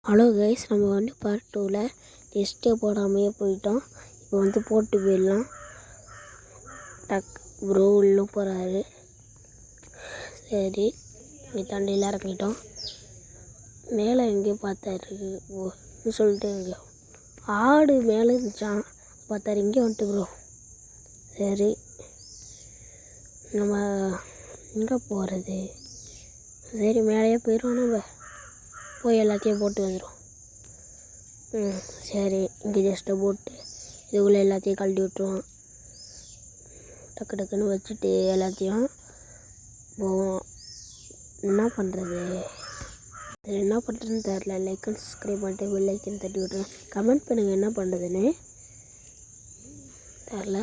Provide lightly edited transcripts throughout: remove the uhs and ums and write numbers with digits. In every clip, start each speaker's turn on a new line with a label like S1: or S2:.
S1: Hello guys, நம்ம வந்து part 2ல் டெஸ்ட்டே போடாமையே போயிட்டோம். இப்போ வந்து போட்டு போயிடலாம். ப்ரோ உள்ளே போகிறாரு. சரி, இங்கே தண்ணியில் இறங்கிட்டோம். மேலே எங்கேயோ பார்த்தாரு சொல்லிட்டு எங்கேயோ ஆடு மேலே இருந்துச்சான் பார்த்தாரு. இங்கே வந்துட்டு ப்ரோ. சரி, நம்ம எங்கே போகிறது? சரி, மேலேயே போயிடுவோம். நம்ம போய் எல்லாத்தையும் போட்டு வந்துடும். சரி, இங்கே ஜஸ்ட்டை போட்டு இதுக்குள்ளே எல்லாத்தையும் கழட்டி விட்டுருவோம். டக்குன்னு வச்சுட்டு எல்லாத்தையும் போவோம். என்ன பண்ணுறது தெரில. லைக் அண்ட் சப்ஸ்கிரைப் பண்ணிட்டு பெல் ஐக்கன் தட்டி விட்ருங்க. கமெண்ட் பண்ணுங்கள் என்ன பண்ணுறதுன்னு தெரில.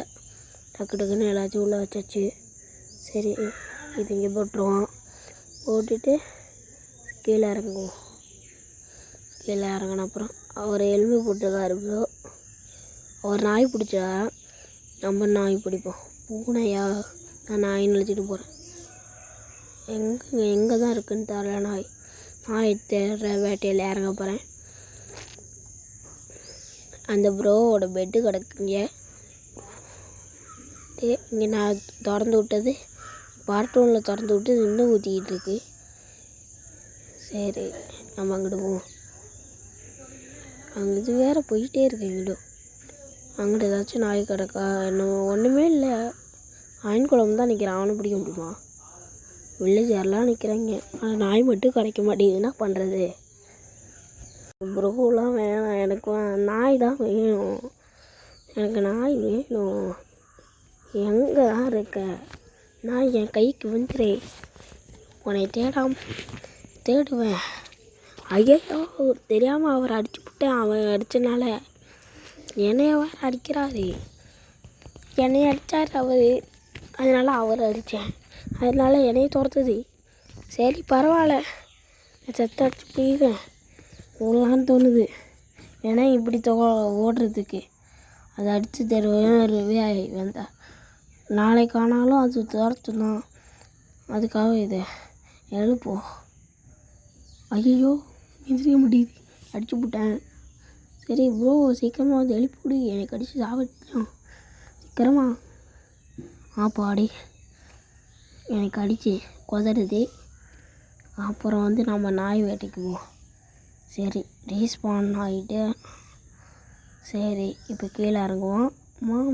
S1: டக்குன்னு எல்லாத்தையும் உள்ளே வச்சாச்சு. சரி, இது இங்கே போட்டுருவோம். போட்டுட்டு கீழே இறங்குவோம். கீழே இறங்கின அப்புறம் அவர் எலும்பு போட்டுருக்காரு ப்ரோ. அவர் நாய் பிடிச்சா நம்ம நாய் பிடிப்போம். பூனையா? நான் நாயின்னு நினச்சிட்டு போகிறேன். எங்கே தான் இருக்குன்னு தெரியல. நாய் தேடுற வேட்டையில் இறங்க போகிறேன். அந்த ப்ரோவோட பெட்டு கிடக்குங்க. இங்கே நான் திறந்து விட்டது பார்ட் 1ல் திறந்து விட்டு இன்னும் ஊற்றிக்கிட்டு இருக்கு. சரி, நம்ம அங்கிட்டு போவோம். அங்கே இது வேறு போயிட்டே இருக்கு. அங்கிட்ட ஏதாச்சும் நாய் கிடக்கா? இன்னும் ஒன்றுமே இல்லை. அயன் குழம்பு தான் நிற்கிறான். அவனை பிடிக்க முடியுமா? வில்லேஜர்லாம் நிற்கிறாங்க, ஆனால் நாய் மட்டும் கிடைக்க மாட்டேங்குது. என்ன பண்ணுறது? ப்ரோலாம் வேணாம், எனக்கு நாய் தான் வேணும். எனக்கு நாய் வேணும். எங்கே தான் இருக்க நாய்? என் கைக்கு வந்துரு. உன்னை தேடுவேன். ஐயோ, தெரியாமல் அவரை அடிச்சு விட்டேன். அவன் அடித்தனால என்னைய வேறு அடிக்கிறாரு. என்னைய அடித்தார் அவர், அதனால் அவரை அடித்தேன். அதனால் என்னைய துரத்துது. சரி, பரவாயில்ல, செத்த அடிச்சு போயிடுவேன் ஓடலான்னு தோணுது. ஏன்னா இப்படி ஓடுறதுக்கு அதை அடித்து தருவே வந்தா நாளைக்கு ஆனாலும் அது துரத்துதான். அதுக்காக இதை எழுப்போம். ஐயோ, எந்திரிக்க முடியுது. அடிச்சு விட்டேன். சரி ப்ரோ, சீக்கிரமாக வந்து எழுப்பிவிடு. எனக்கு அடித்து சாவடிக்கும் சீக்கிரமா. பாடி எனக்கு அடித்து கொதறுது. அப்புறம் வந்து நம்ம நாய் வேட்டைக்குவோம். சரி, ரீஸ்பான் ஆகிட்டு. சரி, இப்போ கீழே இறங்குவோம்.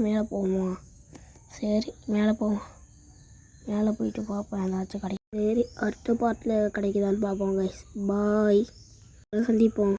S1: மேலே போவோமா? சரி, மேலே போவோம். மேலே போயிட்டு பார்ப்போம் ஏதாச்சும் கிடைக்கும். சரி, அடுத்த பார்ட்டில் கிடைக்குதான்னு பார்ப்போம் கைஸ். பாய், சந்திப்போம்.